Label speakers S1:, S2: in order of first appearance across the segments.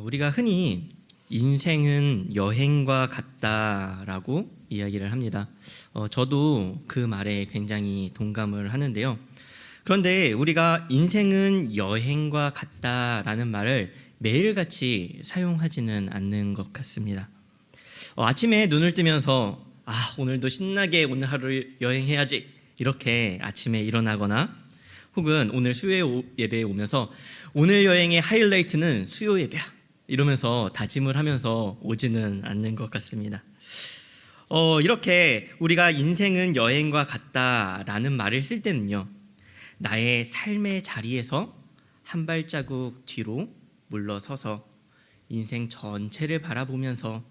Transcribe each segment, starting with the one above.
S1: 우리가 흔히 인생은 여행과 같다라고 이야기를 합니다. 저도 그 말에 굉장히 동감을 하는데요. 그런데 우리가 인생은 여행과 같다라는 말을 매일같이 사용하지는 않는 것 같습니다. 아침에 눈을 뜨면서 오늘도 신나게 오늘 하루를 여행해야지 이렇게 아침에 일어나거나 혹은 오늘 수요 예배에 오면서 오늘 여행의 하이라이트는 수요 예배야 이러면서 다짐을 하면서 오지는 않는 것 같습니다. 이렇게 우리가 인생은 여행과 같다라는 말을 쓸 때는요, 나의 삶의 자리에서 한 발자국 뒤로 물러서서 인생 전체를 바라보면서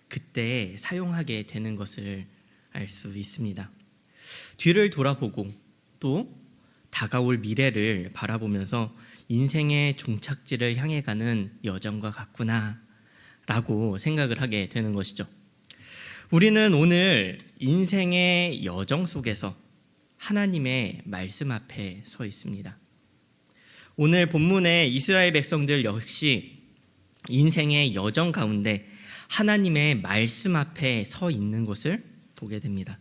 S1: 그때 사용하게 되는 것을 알 수 있습니다. 뒤를 돌아보고 또 다가올 미래를 바라보면서 인생의 종착지를 향해 가는 여정과 같구나 라고 생각을 하게 되는 것이죠. 우리는 오늘 인생의 여정 속에서 하나님의 말씀 앞에 서 있습니다. 오늘 본문의 이스라엘 백성들 역시 인생의 여정 가운데 하나님의 말씀 앞에 서 있는 것을 보게 됩니다.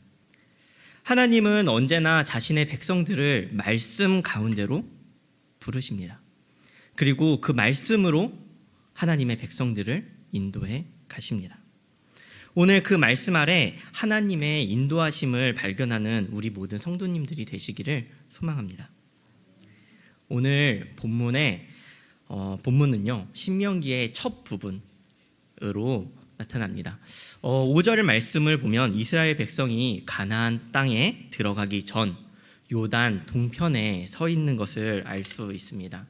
S1: 하나님은 언제나 자신의 백성들을 말씀 가운데로 부르십니다. 그리고 그 말씀으로 하나님의 백성들을 인도해 가십니다. 오늘 그 말씀 아래 하나님의 인도하심을 발견하는 우리 모든 성도님들이 되시기를 소망합니다. 오늘 본문은요, 신명기의 첫 부분으로 나타납니다. 5절 말씀을 보면 이스라엘 백성이 가나안 땅에 들어가기 전 요단 동편에 서 있는 것을 알 수 있습니다.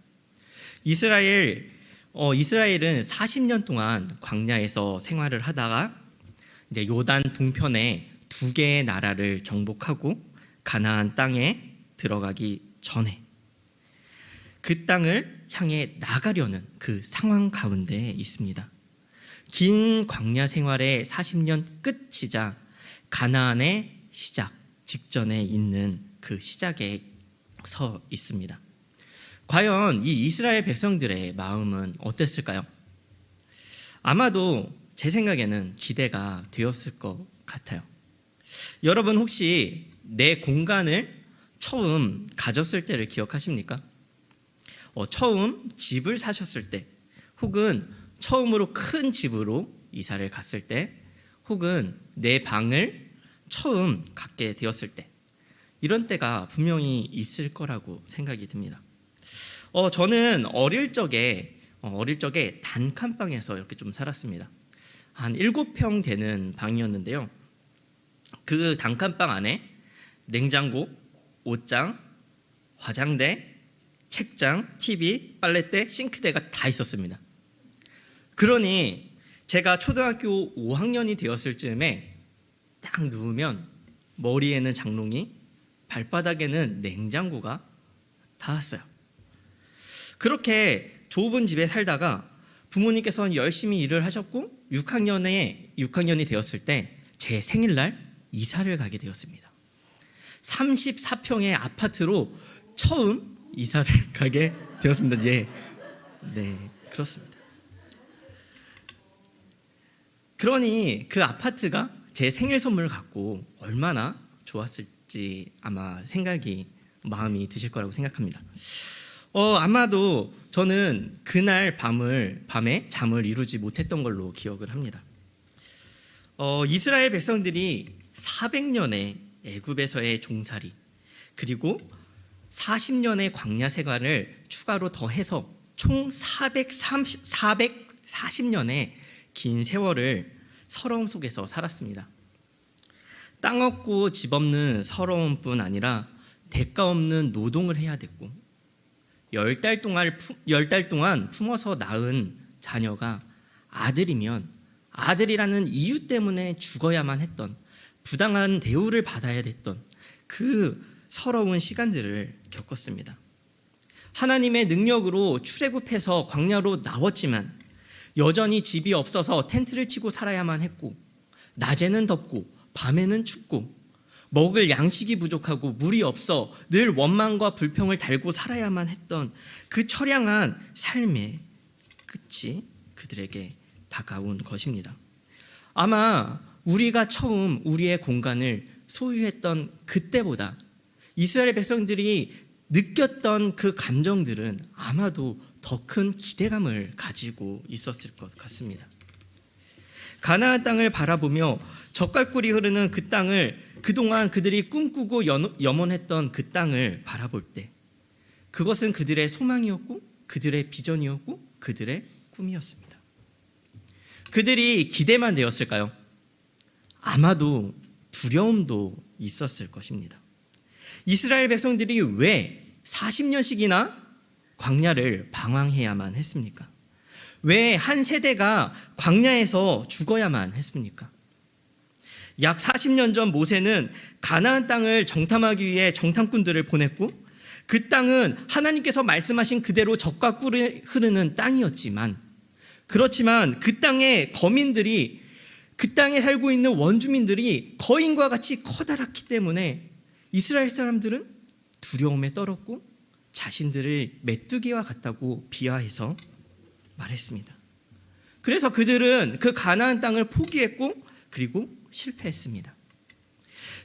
S1: 이스라엘은 40년 동안 광야에서 생활을 하다가 이제 요단 동편에 두 개의 나라를 정복하고 가나안 땅에 들어가기 전에 그 땅을 향해 나가려는 그 상황 가운데 있습니다. 긴 광야 생활의 40년 끝이자 가나안의 시작 직전에 있는 그 시작에 서 있습니다. 과연 이 이스라엘 백성들의 마음은 어땠을까요? 아마도 제 생각에는 기대가 되었을 것 같아요. 여러분 혹시 내 공간을 처음 가졌을 때를 기억하십니까? 처음 집을 사셨을 때 혹은 처음으로 큰 집으로 이사를 갔을 때 혹은 내 방을 처음 갖게 되었을 때 이런 때가 분명히 있을 거라고 생각이 듭니다. 저는 어릴 적에 단칸방에서 이렇게 좀 살았습니다. 한 7평 되는 방이었는데요. 그 단칸방 안에 냉장고, 옷장, 화장대, 책장, TV, 빨래대, 싱크대가 다 있었습니다. 그러니 제가 초등학교 5학년이 되었을 즈음에 딱 누우면 머리에는 장롱이, 발바닥에는 냉장고가 닿았어요. 그렇게 좁은 집에 살다가 부모님께서는 열심히 일을 하셨고 6학년이 되었을 때 제 생일날 이사를 가게 되었습니다. 34평의 아파트로 처음 이사를 가게 되었습니다. 네, 그렇습니다. 그러니 그 아파트가 제 생일 선물을 갖고 얼마나 좋았을지 아마 마음이 드실 거라고 생각합니다. 아마도 저는 그날 밤에 잠을 이루지 못했던 걸로 기억을 합니다. 이스라엘 백성들이 400년의 애굽에서의 종살이 그리고 40년의 광야 생활을 추가로 더해서 총 440년의 긴 세월을 서러움 속에서 살았습니다. 땅 없고 집 없는 서러움뿐 아니라 대가 없는 노동을 해야 됐고 10달 동안 품어서 낳은 자녀가 아들이면 아들이라는 이유 때문에 죽어야만 했던 부당한 대우를 받아야 됐던 그 서러운 시간들을 겪었습니다. 하나님의 능력으로 출애굽해서 광야로 나왔지만 여전히 집이 없어서 텐트를 치고 살아야만 했고 낮에는 덥고 밤에는 춥고 먹을 양식이 부족하고 물이 없어 늘 원망과 불평을 달고 살아야만 했던 그 처량한 삶의 끝이 그들에게 다가온 것입니다. 아마 우리가 처음 우리의 공간을 소유했던 그때보다 이스라엘 백성들이 느꼈던 그 감정들은 아마도 더 큰 기대감을 가지고 있었을 것 같습니다. 가나안 땅을 바라보며 젓갈꿀이 흐르는 그 땅을, 그동안 그들이 꿈꾸고 염원했던 그 땅을 바라볼 때 그것은 그들의 소망이었고 그들의 비전이었고 그들의 꿈이었습니다. 그들이 기대만 되었을까요? 아마도 두려움도 있었을 것입니다. 이스라엘 백성들이 왜 40년씩이나 광야를 방황해야만 했습니까? 왜 한 세대가 광야에서 죽어야만 했습니까? 약 40년 전 모세는 가나안 땅을 정탐하기 위해 정탐꾼들을 보냈고 그 땅은 하나님께서 말씀하신 그대로 젖과 꿀이 흐르는 땅이었지만, 그렇지만 그 땅의 거민들이, 그 땅에 살고 있는 원주민들이 거인과 같이 커다랗기 때문에 이스라엘 사람들은 두려움에 떨었고 자신들을 메뚜기와 같다고 비하해서 말했습니다. 그래서 그들은 그 가나안 땅을 포기했고 그리고 실패했습니다.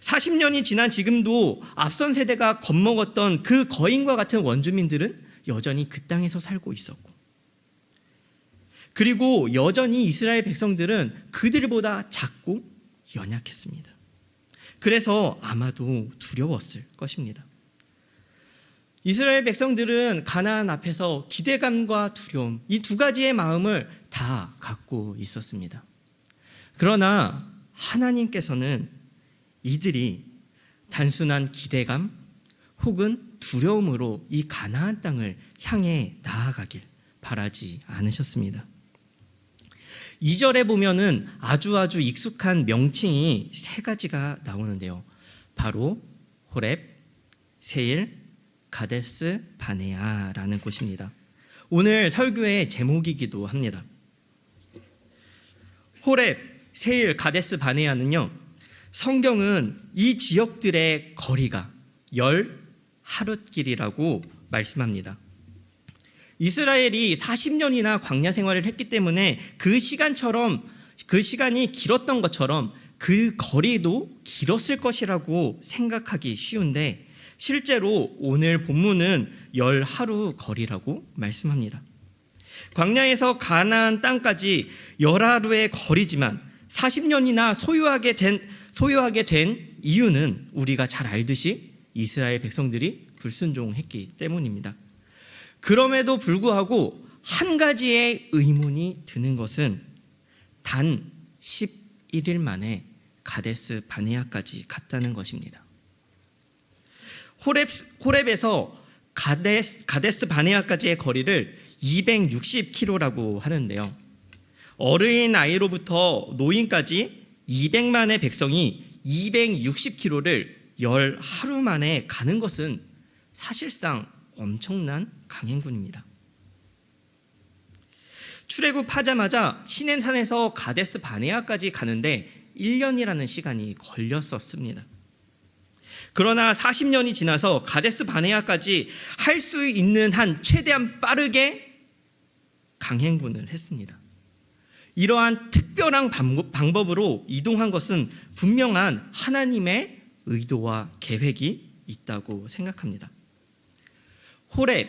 S1: 40년이 지난 지금도 앞선 세대가 겁먹었던 그 거인과 같은 원주민들은 여전히 그 땅에서 살고 있었고, 그리고 여전히 이스라엘 백성들은 그들보다 작고 연약했습니다. 그래서 아마도 두려웠을 것입니다. 이스라엘 백성들은 가나안 앞에서 기대감과 두려움, 이 두 가지의 마음을 다 갖고 있었습니다. 그러나 하나님께서는 이들이 단순한 기대감 혹은 두려움으로 이 가나안 땅을 향해 나아가길 바라지 않으셨습니다. 2절에 보면은 아주 익숙한 명칭이 세 가지가 나오는데요. 바로 호렙, 세일, 가데스 바네아라는 곳입니다. 오늘 설교의 제목이기도 합니다. 호렙, 세일, 가데스 바네아는요, 성경은 이 지역들의 거리가 10하룻길이라고 말씀합니다. 이스라엘이 40년이나 광야 생활을 했기 때문에 그 시간이 길었던 것처럼 그 거리도 길었을 것이라고 생각하기 쉬운데, 실제로 오늘 본문은 10하루 거리라고 말씀합니다. 광야에서 가나안 땅까지 10하루의 거리지만 40년이나 소유하게 된 이유는 우리가 잘 알듯이 이스라엘 백성들이 불순종했기 때문입니다. 그럼에도 불구하고 한 가지의 의문이 드는 것은 단 11일 만에 가데스 바네아까지 갔다는 것입니다. 호렙에서 가데스 바네아까지의 거리를 260km라고 하는데요. 어린 아이로부터 노인까지 200만의 백성이 260km를 10하루 만에 가는 것은 사실상 엄청난 강행군입니다. 출애굽하자마자 시내산에서 가데스 바네아까지 가는데 1년이라는 시간이 걸렸었습니다. 그러나 40년이 지나서 가데스 바네아까지 할 수 있는 한 최대한 빠르게 강행군을 했습니다. 이러한 특별한 방법으로 이동한 것은 분명한 하나님의 의도와 계획이 있다고 생각합니다. 호렙,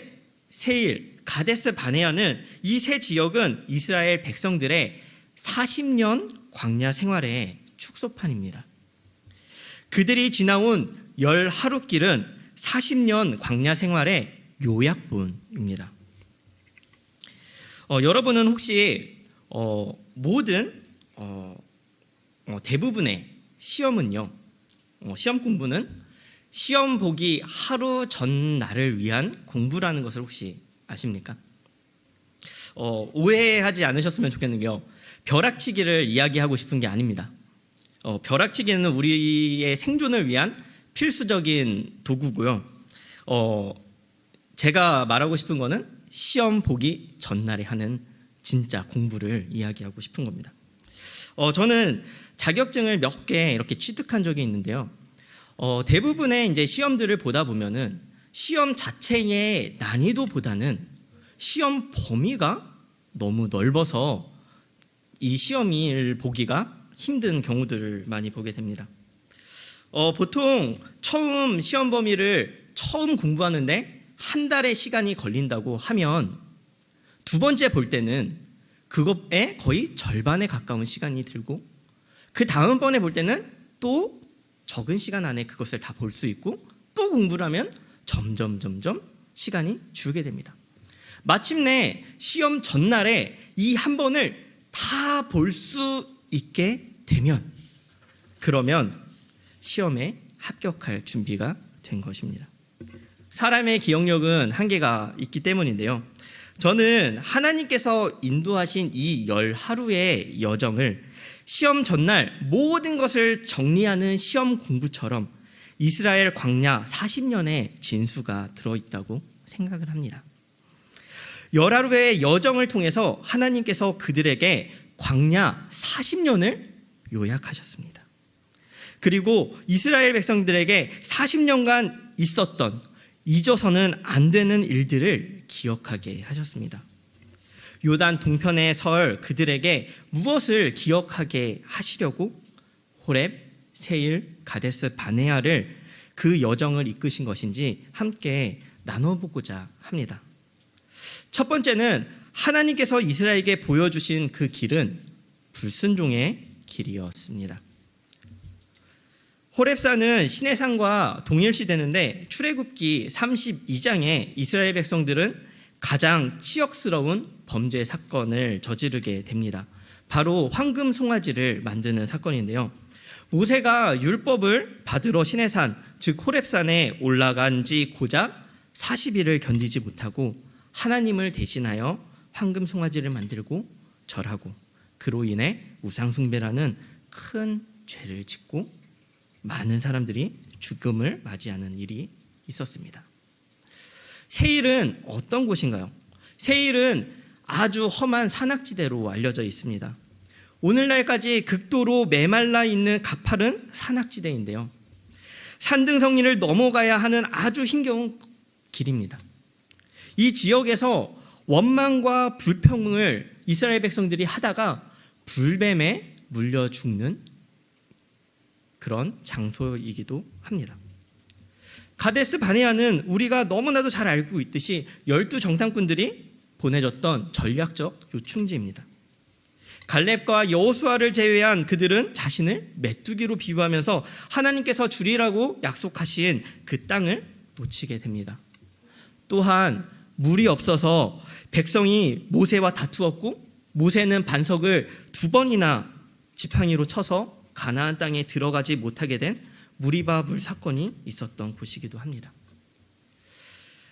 S1: 세일, 가데스 바네아는 이 세 지역은 이스라엘 백성들의 40년 광야 생활의 축소판입니다. 그들이 지나온 10하룻길은 40년 광야 생활의 요약본입니다. 여러분은 혹시 모든 대부분의 시험은요, 시험 공부는 시험 보기 하루 전날을 위한 공부라는 것을 혹시 아십니까? 오해하지 않으셨으면 좋겠는 게요, 벼락치기를 이야기하고 싶은 게 아닙니다. 벼락치기는 우리의 생존을 위한 필수적인 도구고요. 제가 말하고 싶은 거는 시험 보기 전날에 하는 진짜 공부를 이야기하고 싶은 겁니다. 저는 자격증을 몇 개 이렇게 취득한 적이 있는데요. 대부분의 이제 시험들을 보다 보면은 시험 자체의 난이도보다는 시험 범위가 너무 넓어서 이 시험을 보기가 힘든 경우들을 많이 보게 됩니다. 보통 처음 시험 범위를 처음 공부하는데 한 달의 시간이 걸린다고 하면 두 번째 볼 때는 그것에 거의 절반에 가까운 시간이 들고 그 다음번에 볼 때는 또 적은 시간 안에 그것을 다 볼 수 있고 또 공부를 하면 점점 시간이 줄게 됩니다. 마침내 시험 전날에 이 한 번을 다 볼 수 있게 되면 그러면 시험에 합격할 준비가 된 것입니다. 사람의 기억력은 한계가 있기 때문인데요. 저는 하나님께서 인도하신 이 10하루의 여정을 시험 전날 모든 것을 정리하는 시험 공부처럼 이스라엘 광야 40년의 진수가 들어있다고 생각을 합니다. 10하루의 여정을 통해서 하나님께서 그들에게 광야 40년을 요약하셨습니다. 그리고 이스라엘 백성들에게 40년간 있었던 잊어서는 안 되는 일들을 기억하게 하셨습니다. 요단 동편에 설 그들에게 무엇을 기억하게 하시려고 호렙, 세일, 가데스 바네아를 그 여정을 이끄신 것인지 함께 나눠보고자 합니다. 첫 번째는 하나님께서 이스라엘에게 보여주신 그 길은 불순종의 길이었습니다. 호렙산은 시내산과 동일시되는데 출애굽기 32장에 이스라엘 백성들은 가장 치욕스러운 범죄 사건을 저지르게 됩니다. 바로 황금 송아지를 만드는 사건인데요. 모세가 율법을 받으러 시내산 즉 호렙산에 올라간 지 고작 40일을 견디지 못하고 하나님을 대신하여 황금 송아지를 만들고 절하고 그로 인해 우상숭배라는 큰 죄를 짓고 많은 사람들이 죽음을 맞이하는 일이 있었습니다. 세일은 어떤 곳인가요? 세일은 아주 험한 산악지대로 알려져 있습니다. 오늘날까지 극도로 메말라 있는 가파른 산악지대인데요. 산등성리를 넘어가야 하는 아주 힘겨운 길입니다. 이 지역에서 원망과 불평을 이스라엘 백성들이 하다가 불뱀에 물려 죽는 그런 장소이기도 합니다. 가데스 바네아는 우리가 너무나도 잘 알고 있듯이 12정탐꾼들이 보내줬던 전략적 요충지입니다. 갈렙과 여호수아를 제외한 그들은 자신을 메뚜기로 비유하면서 하나님께서 주리라고 약속하신 그 땅을 놓치게 됩니다. 또한 물이 없어서 백성이 모세와 다투었고 모세는 반석을 2번이나 지팡이로 쳐서 가나안 땅에 들어가지 못하게 된 무리바 물 사건이 있었던 곳이기도 합니다.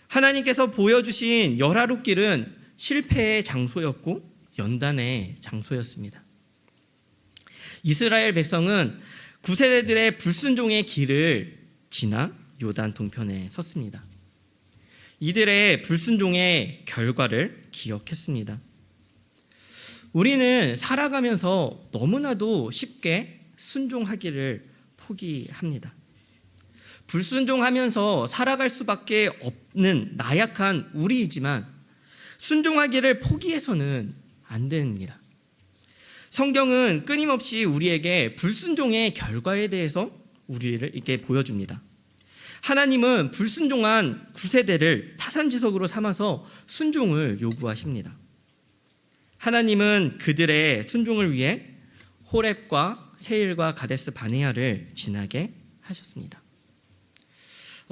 S1: 하나님께서 보여주신 열하루 길은 실패의 장소였고 연단의 장소였습니다. 이스라엘 백성은 9세대들의 불순종의 길을 지나 요단 동편에 섰습니다. 이들의 불순종의 결과를 기억했습니다. 우리는 살아가면서 너무나도 쉽게 순종하기를 포기합니다. 불순종하면서 살아갈 수밖에 없는 나약한 우리이지만 순종하기를 포기해서는 안 됩니다. 성경은 끊임없이 우리에게 불순종의 결과에 대해서 우리를 이렇게 보여줍니다. 하나님은 불순종한 9세대를 타산지석으로 삼아서 순종을 요구하십니다. 하나님은 그들의 순종을 위해 호렙과 세일과 가데스 바네아를 지나게 하셨습니다.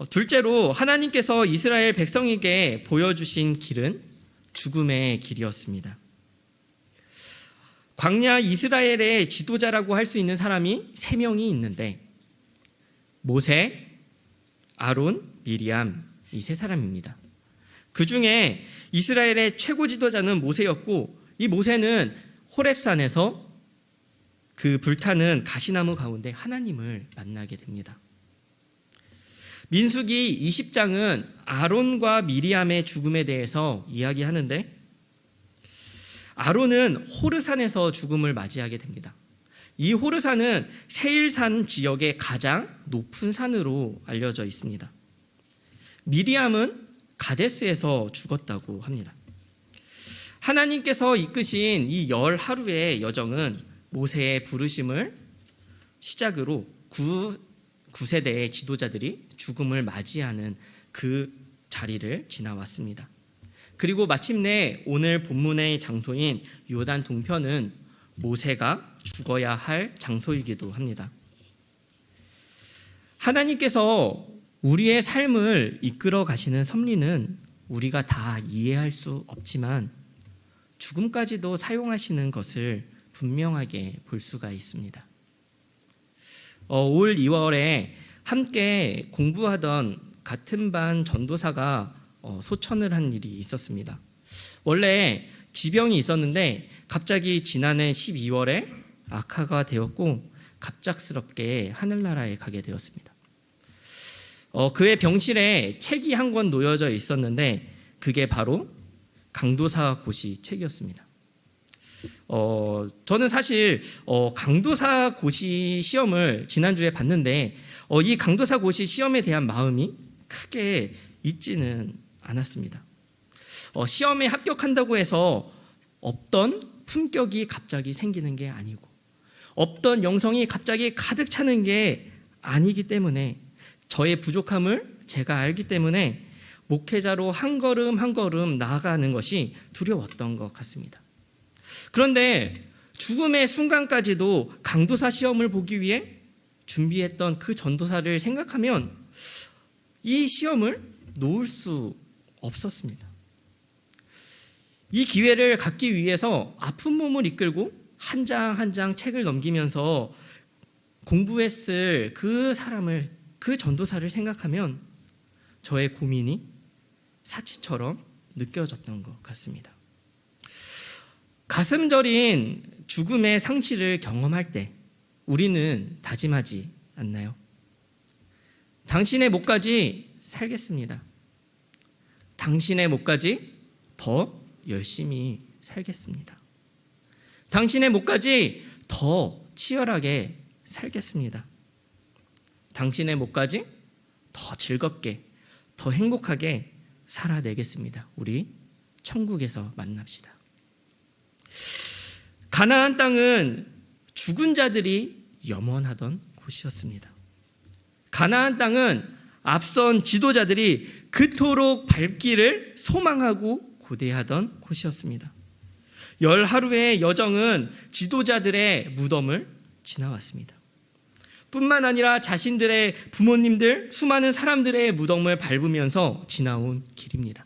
S1: 둘째로 하나님께서 이스라엘 백성에게 보여주신 길은 죽음의 길이었습니다. 광야 이스라엘의 지도자라고 할 수 있는 사람이 3명이 있는데 모세, 아론, 미리암 이 3사람입니다. 그 중에 이스라엘의 최고 지도자는 모세였고 이 모세는 호렙산에서 그 불타는 가시나무 가운데 하나님을 만나게 됩니다. 민수기 20장은 아론과 미리암의 죽음에 대해서 이야기하는데 아론은 호르산에서 죽음을 맞이하게 됩니다. 이 호르산은 세일산 지역의 가장 높은 산으로 알려져 있습니다. 미리암은 가데스에서 죽었다고 합니다. 하나님께서 이끄신 이 10하루의 여정은 모세의 부르심을 시작으로 9세대의 지도자들이 죽음을 맞이하는 그 자리를 지나왔습니다. 그리고 마침내 오늘 본문의 장소인 요단 동편은 모세가 죽어야 할 장소이기도 합니다. 하나님께서 우리의 삶을 이끌어 가시는 섭리는 우리가 다 이해할 수 없지만 죽음까지도 사용하시는 것을 분명하게 볼 수가 있습니다. 올 2월에 함께 공부하던 같은 반 전도사가 소천을 한 일이 있었습니다. 원래 지병이 있었는데 갑자기 지난해 12월에 악화가 되었고 갑작스럽게 하늘나라에 가게 되었습니다. 그의 병실에 책이 한 권 놓여져 있었는데 그게 바로 강도사 고시 책이었습니다. 저는 사실 강도사 고시 시험을 지난주에 봤는데 이 강도사 고시 시험에 대한 마음이 크게 있지는 않았습니다. 시험에 합격한다고 해서 없던 품격이 갑자기 생기는 게 아니고 없던 영성이 갑자기 가득 차는 게 아니기 때문에 저의 부족함을 제가 알기 때문에 목회자로 한 걸음 한 걸음 나아가는 것이 두려웠던 것 같습니다. 그런데 죽음의 순간까지도 강도사 시험을 보기 위해 준비했던 그 전도사를 생각하면 이 시험을 놓을 수 없었습니다. 이 기회를 갖기 위해서 아픈 몸을 이끌고 한 장 한 장 책을 넘기면서 공부했을 그 사람을, 그 전도사를 생각하면 저의 고민이 사치처럼 느껴졌던 것 같습니다. 가슴 저린 죽음의 상실을 경험할 때 우리는 다짐하지 않나요? 당신의 목까지 살겠습니다. 당신의 목까지 더 열심히 살겠습니다. 당신의 목까지 더 치열하게 살겠습니다. 당신의 목까지 더 즐겁게, 더 행복하게 살아내겠습니다. 우리 천국에서 만납시다. 가나안 땅은 죽은 자들이 염원하던 곳이었습니다. 가나안 땅은 앞선 지도자들이 그토록 밟기를 소망하고 고대하던 곳이었습니다. 10하루의 여정은 지도자들의 무덤을 지나왔습니다. 뿐만 아니라 자신들의 부모님들, 수많은 사람들의 무덤을 밟으면서 지나온 길입니다.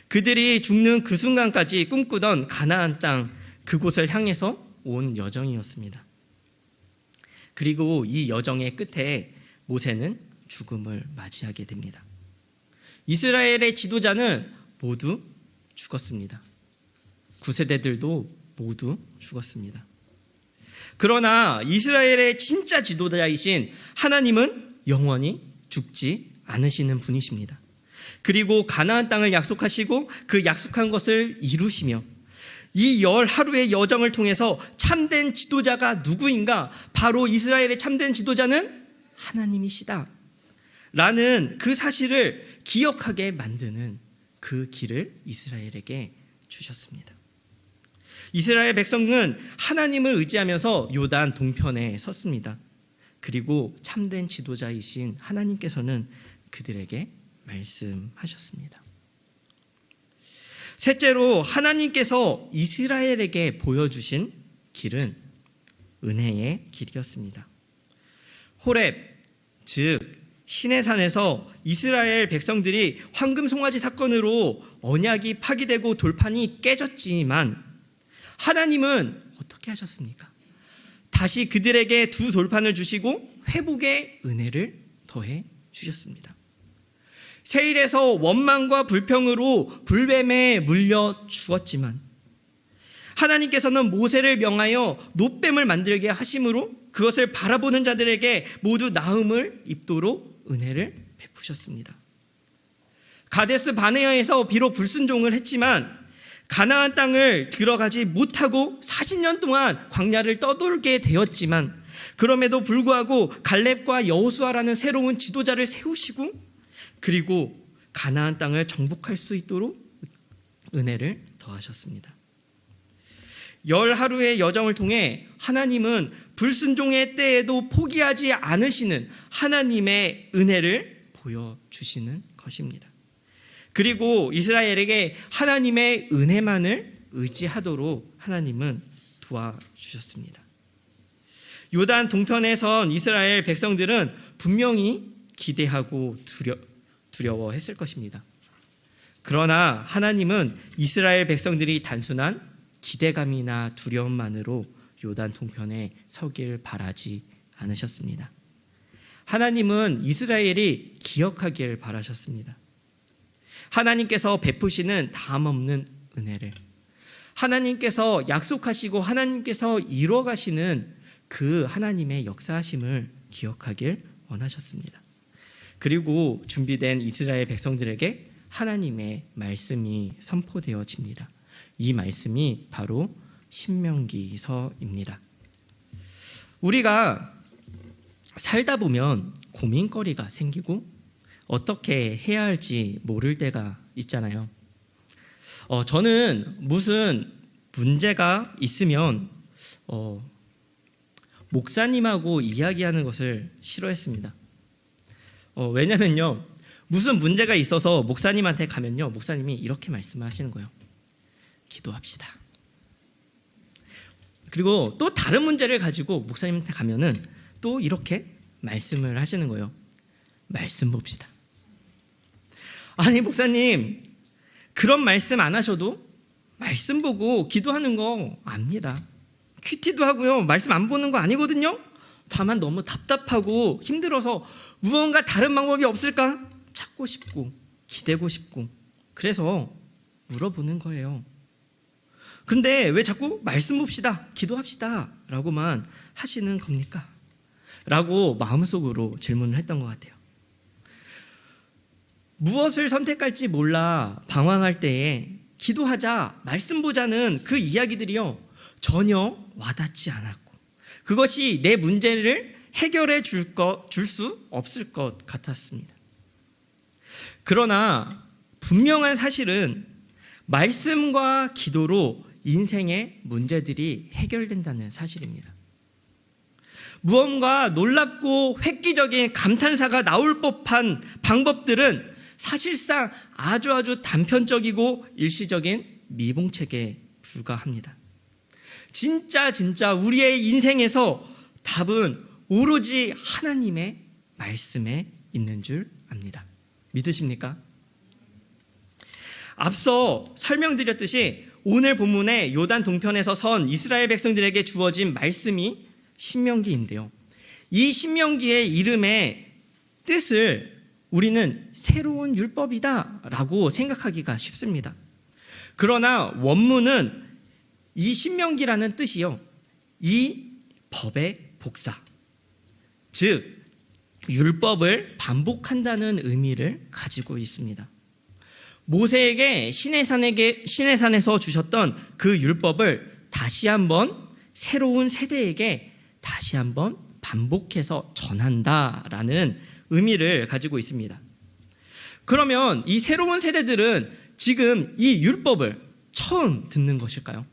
S1: 그들이 죽는 그 순간까지 꿈꾸던 가나안 땅, 그곳을 향해서 온 여정이었습니다. 그리고 이 여정의 끝에 모세는 죽음을 맞이하게 됩니다. 이스라엘의 지도자는 모두 죽었습니다. 9세대들도 모두 죽었습니다. 그러나 이스라엘의 진짜 지도자이신 하나님은 영원히 죽지 않으시는 분이십니다. 그리고 가나안 땅을 약속하시고 그 약속한 것을 이루시며 이 10하루의 여정을 통해서 참된 지도자가 누구인가? 바로 이스라엘의 참된 지도자는 하나님이시다 라는 그 사실을 기억하게 만드는 그 길을 이스라엘에게 주셨습니다. 이스라엘 백성은 하나님을 의지하면서 요단 동편에 섰습니다. 그리고 참된 지도자이신 하나님께서는 그들에게 말씀하셨습니다. 셋째로 하나님께서 이스라엘에게 보여주신 길은 은혜의 길이었습니다. 호렙, 즉 시내산에서 이스라엘 백성들이 황금 송아지 사건으로 언약이 파기되고 돌판이 깨졌지만 하나님은 어떻게 하셨습니까? 다시 그들에게 두 돌판을 주시고 회복의 은혜를 더해 주셨습니다. 세일에서 원망과 불평으로 불뱀에 물려 죽었지만 하나님께서는 모세를 명하여 놋뱀을 만들게 하심으로 그것을 바라보는 자들에게 모두 나음을 입도록 은혜를 베푸셨습니다. 가데스 바네아에서 비록 불순종을 했지만 가나안 땅을 들어가지 못하고 40년 동안 광야를 떠돌게 되었지만 그럼에도 불구하고 갈렙과 여호수아라는 새로운 지도자를 세우시고 그리고 가나안 땅을 정복할 수 있도록 은혜를 더하셨습니다. 10하루의 여정을 통해 하나님은 불순종의 때에도 포기하지 않으시는 하나님의 은혜를 보여주시는 것입니다. 그리고 이스라엘에게 하나님의 은혜만을 의지하도록 하나님은 도와주셨습니다. 요단 동편에 선 이스라엘 백성들은 분명히 기대하고 두려워했을 것입니다. 그러나 하나님은 이스라엘 백성들이 단순한 기대감이나 두려움만으로 요단 동편에 서길 바라지 않으셨습니다. 하나님은 이스라엘이 기억하길 바라셨습니다. 하나님께서 베푸시는 담없는 은혜를, 하나님께서 약속하시고 하나님께서 이루어가시는 그 하나님의 역사하심을 기억하길 원하셨습니다. 그리고 준비된 이스라엘 백성들에게 하나님의 말씀이 선포되어집니다. 이 말씀이 바로 신명기서입니다. 우리가 살다 보면 고민거리가 생기고 어떻게 해야 할지 모를 때가 있잖아요. 저는 무슨 문제가 있으면 목사님하고 이야기하는 것을 싫어했습니다. 왜냐면요, 무슨 문제가 있어서 목사님한테 가면요, 목사님이 이렇게 말씀하시는 거예요. 기도합시다. 그리고 또 다른 문제를 가지고 목사님한테 가면은 또 이렇게 말씀을 하시는 거예요. 말씀 봅시다. 아니 목사님, 그런 말씀 안 하셔도 말씀 보고 기도하는 거 압니다. 큐티도 하고요, 말씀 안 보는 거 아니거든요. 다만 너무 답답하고 힘들어서 무언가 다른 방법이 없을까 찾고 싶고 기대고 싶고 그래서 물어보는 거예요. 근데 왜 자꾸 말씀 봅시다, 기도합시다 라고만 하시는 겁니까? 라고 마음속으로 질문을 했던 것 같아요. 무엇을 선택할지 몰라 방황할 때에 기도하자, 말씀 보자는 그 이야기들이요, 전혀 와닿지 않았고 그것이 내 문제를 해결해 줄 수 없을 것 같았습니다. 그러나 분명한 사실은 말씀과 기도로 인생의 문제들이 해결된다는 사실입니다. 무언가 놀랍고 획기적인 감탄사가 나올 법한 방법들은 사실상 아주 단편적이고 일시적인 미봉책에 불과합니다. 진짜 우리의 인생에서 답은 오로지 하나님의 말씀에 있는 줄 압니다. 믿으십니까? 앞서 설명드렸듯이 오늘 본문의 요단 동편에서 선 이스라엘 백성들에게 주어진 말씀이 신명기인데요, 이 신명기의 이름의 뜻을 우리는 새로운 율법이다 라고 생각하기가 쉽습니다. 그러나 원문은 이 신명기라는 뜻이요, 이 법의 복사, 즉 율법을 반복한다는 의미를 가지고 있습니다. 모세에게 시내산에서 주셨던 그 율법을 다시 한번 새로운 세대에게 다시 한번 반복해서 전한다라는 의미를 가지고 있습니다. 그러면 이 새로운 세대들은 지금 이 율법을 처음 듣는 것일까요?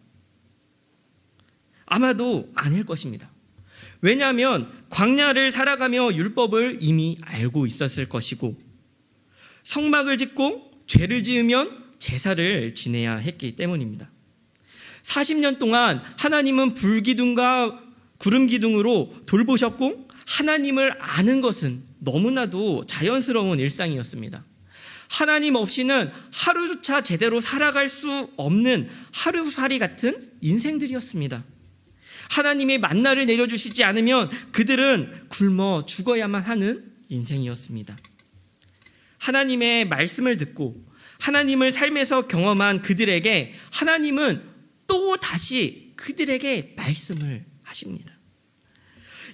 S1: 아마도 아닐 것입니다. 왜냐하면 광야를 살아가며 율법을 이미 알고 있었을 것이고, 성막을 짓고 죄를 지으면 제사를 지내야 했기 때문입니다. 40년 동안 하나님은 불기둥과 구름기둥으로 돌보셨고 하나님을 아는 것은 너무나도 자연스러운 일상이었습니다. 하나님 없이는 하루조차 제대로 살아갈 수 없는 하루살이 같은 인생들이었습니다. 하나님이 만나를 내려주시지 않으면 그들은 굶어 죽어야만 하는 인생이었습니다. 하나님의 말씀을 듣고 하나님을 삶에서 경험한 그들에게 하나님은 또 다시 그들에게 말씀을 하십니다.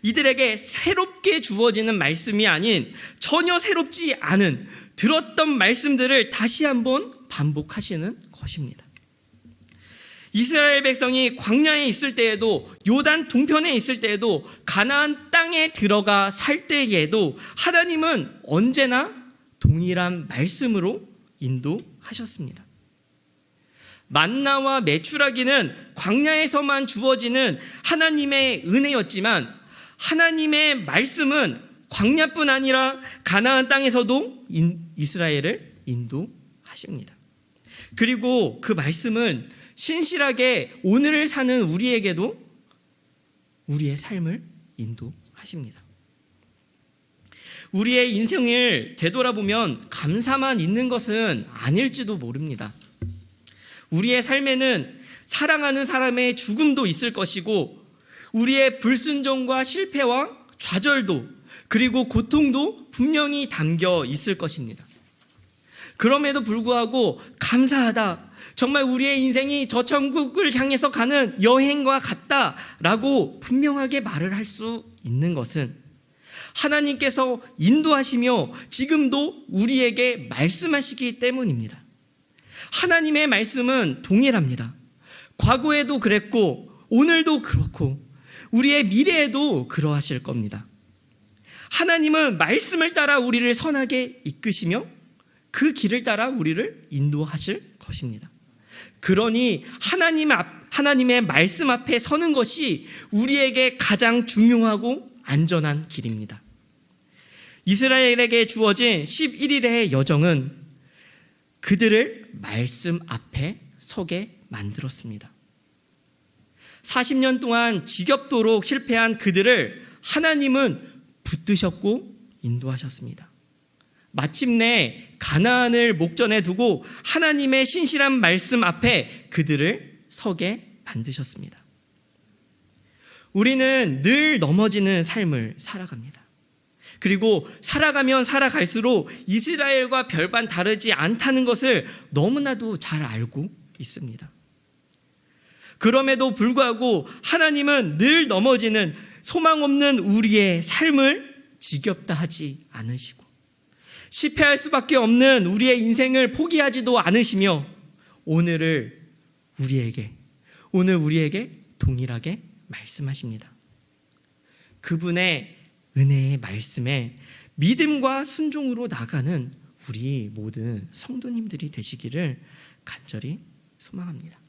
S1: 이들에게 새롭게 주어지는 말씀이 아닌 전혀 새롭지 않은 들었던 말씀들을 다시 한번 반복하시는 것입니다. 이스라엘 백성이 광야에 있을 때에도, 요단 동편에 있을 때에도, 가나안 땅에 들어가 살 때에도 하나님은 언제나 동일한 말씀으로 인도하셨습니다. 만나와 메추라기는 광야에서만 주어지는 하나님의 은혜였지만 하나님의 말씀은 광야뿐 아니라 가나안 땅에서도 이스라엘을 인도하십니다. 그리고 그 말씀은 신실하게 오늘을 사는 우리에게도 우리의 삶을 인도하십니다. 우리의 인생을 되돌아보면 감사만 있는 것은 아닐지도 모릅니다. 우리의 삶에는 사랑하는 사람의 죽음도 있을 것이고 우리의 불순종과 실패와 좌절도 그리고 고통도 분명히 담겨 있을 것입니다. 그럼에도 불구하고 감사하다, 정말 우리의 인생이 저 천국을 향해서 가는 여행과 같다라고 분명하게 말을 할 수 있는 것은 하나님께서 인도하시며 지금도 우리에게 말씀하시기 때문입니다. 하나님의 말씀은 동일합니다. 과거에도 그랬고 오늘도 그렇고 우리의 미래에도 그러하실 겁니다. 하나님은 말씀을 따라 우리를 선하게 이끄시며 그 길을 따라 우리를 인도하실 것입니다. 그러니 하나님의 말씀 앞에 서는 것이 우리에게 가장 중요하고 안전한 길입니다. 이스라엘에게 주어진 11일의 여정은 그들을 말씀 앞에 서게 만들었습니다. 40년 동안 지겹도록 실패한 그들을 하나님은 붙드셨고 인도하셨습니다. 마침내 가나안을 목전에 두고 하나님의 신실한 말씀 앞에 그들을 서게 만드셨습니다. 우리는 늘 넘어지는 삶을 살아갑니다. 그리고 살아가면 살아갈수록 이스라엘과 별반 다르지 않다는 것을 너무나도 잘 알고 있습니다. 그럼에도 불구하고 하나님은 늘 넘어지는 소망 없는 우리의 삶을 지겹다 하지 않으시고 실패할 수밖에 없는 우리의 인생을 포기하지도 않으시며 오늘 우리에게 동일하게 말씀하십니다. 그분의 은혜의 말씀에 믿음과 순종으로 나가는 우리 모든 성도님들이 되시기를 간절히 소망합니다.